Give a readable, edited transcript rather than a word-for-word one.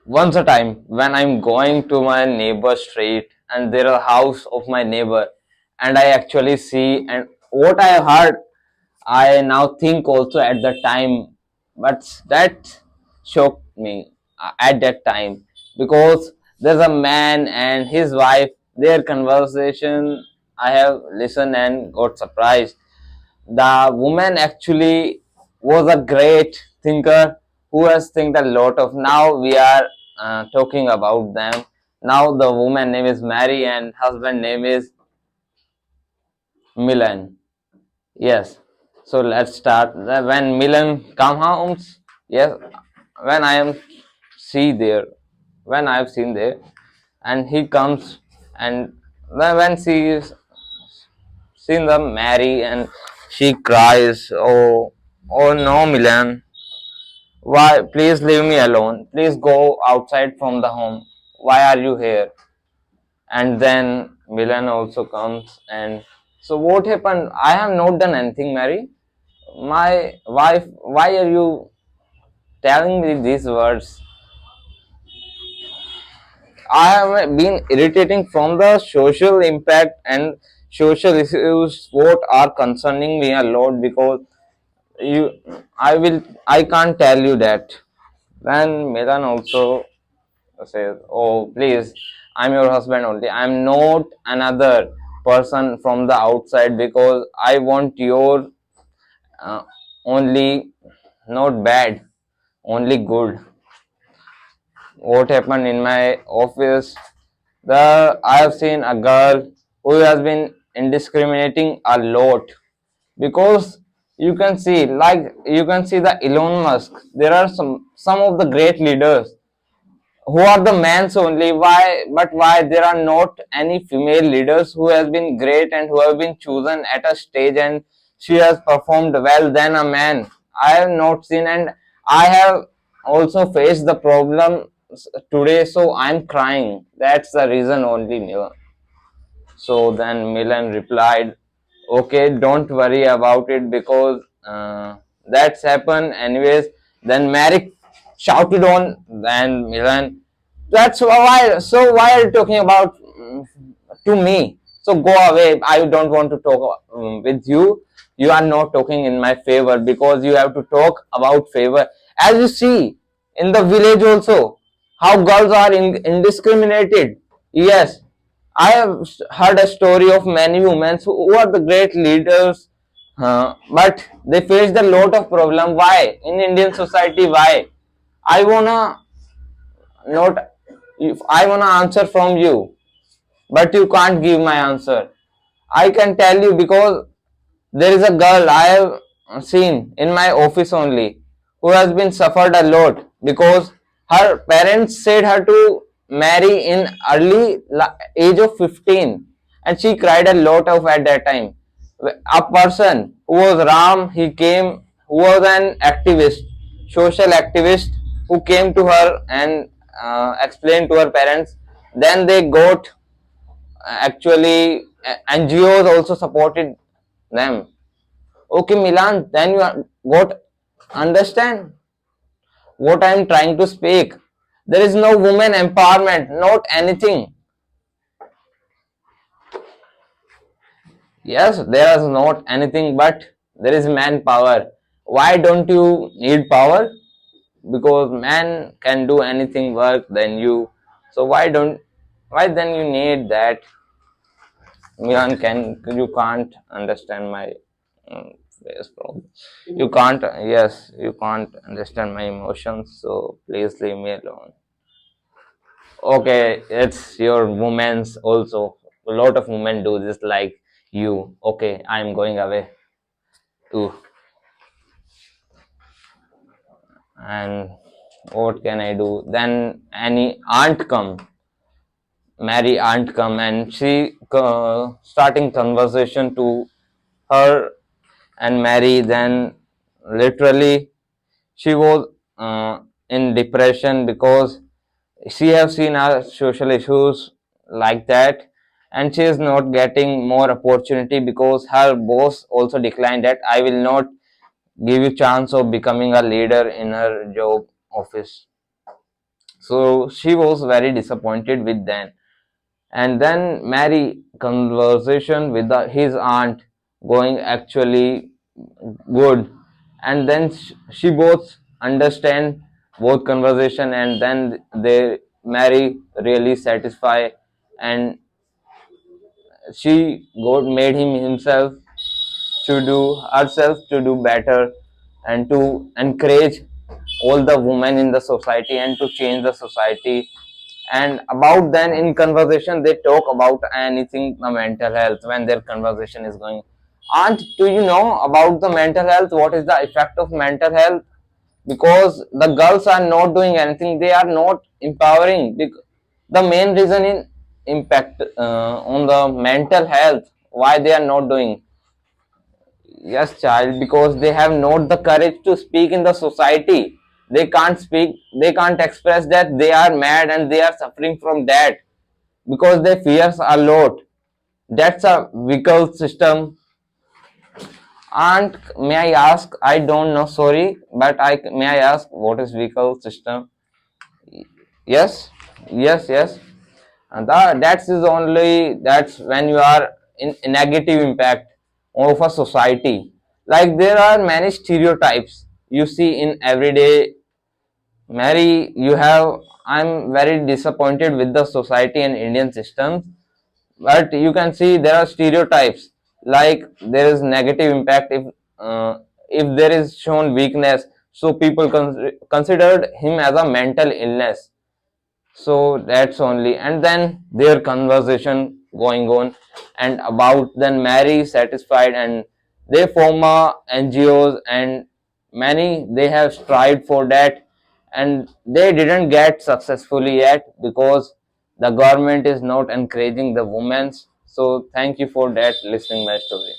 Once a time when I'm going to my neighbor street and there are house of my neighbor and I actually see and what I heard I now think also at the time, but that shocked me at that time because there's a man and his wife, their conversation I have listened and got surprised. The woman actually was a great thinker who has think a lot of. Now we are talking about them. Now the woman name is Mary and husband name is Milan. Yes. So let's start. When Milan come homes, yes, when I am see there, when I have seen there, and he comes and when she is seen the Mary and she cries, oh, oh no, Milan, why? Please leave me alone. Please go outside from the home. Why are you here? And then Milan also comes and so what happened? I have not done anything, Mary. My wife, why are you telling me these words? I have been irritating from the social impact and social issues what are concerning me a lot because you I can't tell you that. Then Milan also says, oh please, I'm your husband only. I'm not another person from the outside because I want your uh, only not bad, only good. What happened in my office, I have seen a girl who has been indiscriminating a lot because you can see the Elon Musk. There are some of the great leaders who are the men's only. Why? But why there are not any female leaders who has been great and who have been chosen at a stage and she has performed well than a man? I have not seen, and I have also faced the problem today. So I'm crying. That's the reason only, Milan. So then Milan replied, "Okay, don't worry about it because that's happened anyways." Then Merrick shouted on, then Milan, "That's why. So why are you talking about to me? So go away. I don't want to talk with you. You are not talking in my favor because you have to talk about favor. As you see in the village also, how girls are indiscriminated. Yes, I have heard a story of many women who are the great leaders, but they faced a lot of problem. Why in Indian society? Why? I wanna not. If I wanna answer from you, but you can't give my answer. I can tell you because there is a girl I have seen in my office only who has been suffered a lot because her parents said her to marry in early age of 15 and she cried a lot of at that time. A person who was Ram, he came, who was an activist, social activist, who came to her and explained to her parents. Then they got actually NGOs also supported them. Okay, Milan, then you got understand what I am trying to speak. There is no woman empowerment, not anything. Yes, there is not anything, but there is manpower. Why don't you need power? Because man can do anything work than you. So why then you need that? Milan, you can't understand my face problem. You can't, yes, you can't understand my emotions, so please leave me alone. Okay, it's your women's also. A lot of women do this like you. Okay, I'm going away too. And what can I do? Then any aunt come, Mary aunt come, and she starting conversation to her and Mary. Then literally she was in depression because she have seen our social issues like that and she is not getting more opportunity because her boss also declined that I will not give you chance of becoming a leader in her job office. So she was very disappointed with them. And then Mary conversation with his aunt going actually good, and then she both understand both conversation, and then they Mary really satisfy, and she got made him himself to do herself to do better, and to encourage all the women in the society and to change the society. And about then in conversation they talk about anything the mental health when their conversation is going. And do you know about the mental health, what is the effect of mental health? Because the girls are not doing anything, they are not empowering. The main reason in impact on the mental health, why they are not doing. Yes, child, because they have not the courage to speak in the society. They can't speak, they can't express that they are mad and they are suffering from that, because they fears a lot. That's a vehicle system. And may I ask, I don't know, sorry, but I may I ask what is vehicle system? Yes, yes. And that's is only that's when you are in negative impact of a society. Like there are many stereotypes you see in everyday. Mary, you have. I'm very disappointed with the society and Indian systems, but you can see there are stereotypes. Like there is negative impact if there is shown weakness, so people considered him as a mental illness. So that's only, and then their conversation going on, and about then Mary satisfied, and they form a NGOs, and many they have strived for that, and they didn't get successfully yet because the government is not encouraging the women's. So thank you for that listening my story.